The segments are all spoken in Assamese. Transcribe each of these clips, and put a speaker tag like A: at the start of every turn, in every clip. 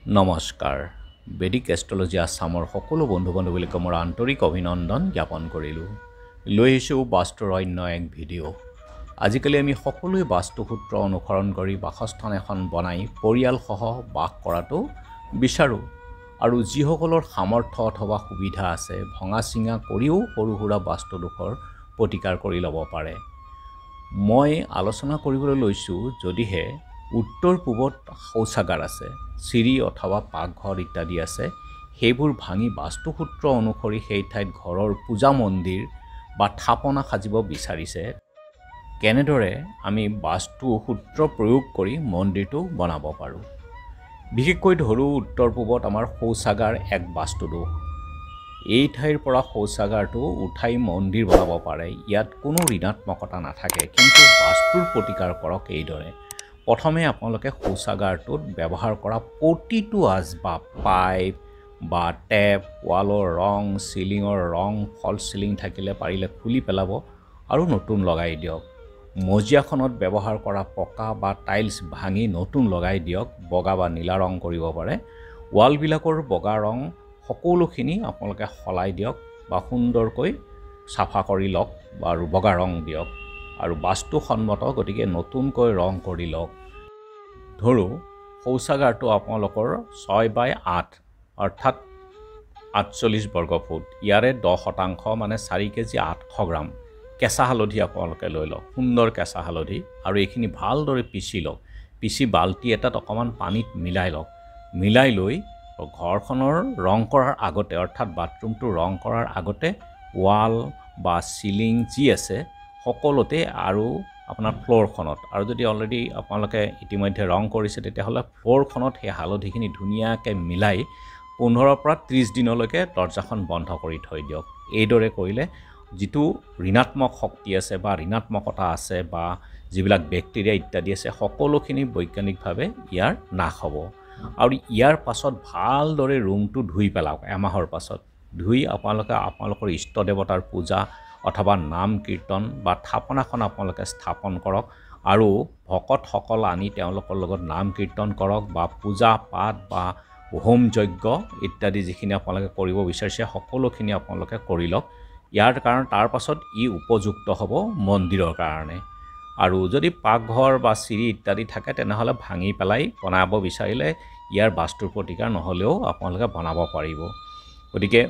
A: নমস্কাৰ বেদিক এষ্ট্ৰলজি আছামৰ সকলো বন্ধু-বান্ধৱীক মোৰ আন্তৰিক অভিনন্দন জ্ঞাপন কৰিলোঁ। লৈ আহিছোঁ বাস্তুৰ অন্য এক ভিডিঅ'। আজিকালি আমি সকলোৱে বাস্তুসূত্ৰ অনুসৰণ কৰি বাসস্থান এখন বনাই পৰিয়ালসহ বাস কৰাটো বিচাৰোঁ আৰু যিসকলৰ সামৰ্থ্য অথবা সুবিধা আছে ভঙা চিঙা কৰিও সৰু সুৰা বাস্তুদোষৰ প্ৰতিকাৰ কৰি ল'ব পাৰে। মই আলোচনা কৰিবলৈ লৈছোঁ যদিহে উত্তৰ পূবত শৌচাগাৰ আছে, চিৰি অথবা পাকঘৰ ইত্যাদি আছে, সেইবোৰ ভাঙি বাস্তুসূত্ৰ অনুসৰি সেই ঠাইত ঘৰৰ পূজা মন্দিৰ বা থাপনা সাজিব বিচাৰিছে, কেনেদৰে আমি বাস্তুসূত্ৰ প্ৰয়োগ কৰি মন্দিৰটো বনাব পাৰোঁ। বিশেষকৈ ধৰোঁ উত্তৰ পূবত আমাৰ শৌচাগাৰ এক বাস্তুদোষ। এই ঠাইৰ পৰা শৌচাগাৰটো উঠাই মন্দিৰ বনাব পাৰে, ইয়াত কোনো ঋণাত্মকতা নাথাকে, কিন্তু বাস্তুৰ প্ৰতিকাৰ কৰক এইদৰে। প্ৰথমে আপোনালোকে শৌচাগাৰটোত ব্যৱহাৰ কৰা প্ৰতিটো আচবাব, পাইপ বা টেপ, ৱালৰ ৰং, চিলিঙৰ ৰং, ফল চিলিং থাকিলে পাৰিলে খুলি পেলাব আৰু নতুন লগাই দিয়ক। মজিয়াখনত ব্যৱহাৰ কৰা পকা বা টাইলছ ভাঙি নতুন লগাই দিয়ক, বগা বা নীলা ৰং কৰিব পাৰে। ৱালবিলাকৰ বগা ৰং সকলোখিনি আপোনালোকে সলাই দিয়ক বা সুন্দৰকৈ চাফা কৰি লওক আৰু বগা ৰং দিয়ক আৰু বাস্তুসন্মত গতিকে নতুনকৈ ৰং কৰি লওক। ধৰোঁ শৌচাগাৰটো আপোনালোকৰ 6x8 অৰ্থাৎ 48 বৰ্গফুট, ইয়াৰে 10% মানে 4 কেজি 800 গ্ৰাম কেঁচা হালধি আপোনালোকে লৈ লওক, সুন্দৰ কেঁচা হালধি, আৰু এইখিনি ভালদৰে পিচি লওক। পিচি বাল্টি এটাত অকণমান পানীত মিলাই লওক। মিলাই লৈ ঘৰখনৰ ৰং কৰাৰ আগতে অৰ্থাৎ বাথৰুমটো ৰং কৰাৰ আগতে ৱাল বা চিলিং যি আছে সকলোতে আৰু আপোনাৰ ফ্ল'ৰখনত, আৰু যদি অলৰেডি আপোনালোকে ইতিমধ্যে ৰং কৰিছে তেতিয়াহ'লে ফ্ল'ৰখনত সেই হালধিখিনি ধুনীয়াকৈ মিলাই 15 পৰা 30 দিনলৈকে দৰ্জাখন বন্ধ কৰি থৈ দিয়ক। এইদৰে কৰিলে যিটো ঋণাত্মক শক্তি আছে বা ঋণাত্মকতা আছে বা যিবিলাক বেক্টেৰিয়া ইত্যাদি আছে সকলোখিনি বৈজ্ঞানিকভাৱে ইয়াৰ নাশ হ'ব। আৰু ইয়াৰ পাছত ভালদৰে ৰুমটো ধুই পেলাওক। এমাহৰ পাছত ধুই আপোনালোকৰ ইষ্ট দেৱতাৰ পূজা অথবা নাম কীৰ্তন বা থাপনাখন আপোনালোকে স্থাপন কৰক আৰু ভকতসকল আনি তেওঁলোকৰ লগত নাম কীৰ্তন কৰক বা পূজা পাঠ বা হোম যজ্ঞ ইত্যাদি যিখিনি আপোনালোকে কৰিব বিচাৰিছে সকলোখিনি আপোনালোকে কৰি লওক। তাৰ পাছত ই উপযুক্ত হ'ব মন্দিৰৰ কাৰণে। আৰু যদি পাকঘৰ বা চিৰি ইত্যাদি থাকে তেনেহ'লে ভাঙি পেলাই বনাব বিচাৰিলে ইয়াৰ বাস্তুৰ প্ৰতিকাৰ নহ'লেও আপোনালোকে বনাব পাৰিব। গতিকে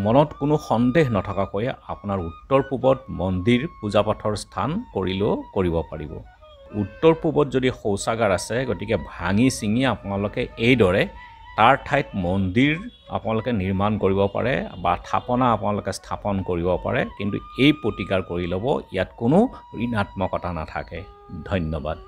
A: মনত কোনো সন্দেহ নথকাকৈ আপোনাৰ উত্তৰ পূবত মন্দিৰ পূজা পাঠৰ স্থান কৰিলেও কৰিব পাৰিব। উত্তৰ পূবত যদি শৌচাগাৰ আছে গতিকে ভাঙি ছিঙি আপোনালোকে এইদৰে তাৰ ঠাইত মন্দিৰ আপোনালোকে নিৰ্মাণ কৰিব পাৰে বা থাপনা আপোনালোকে স্থাপন কৰিব পাৰে, কিন্তু এই প্ৰতিকাৰ কৰি ল'ব, ইয়াত কোনো ঋণাত্মকতা নাথাকে। ধন্যবাদ।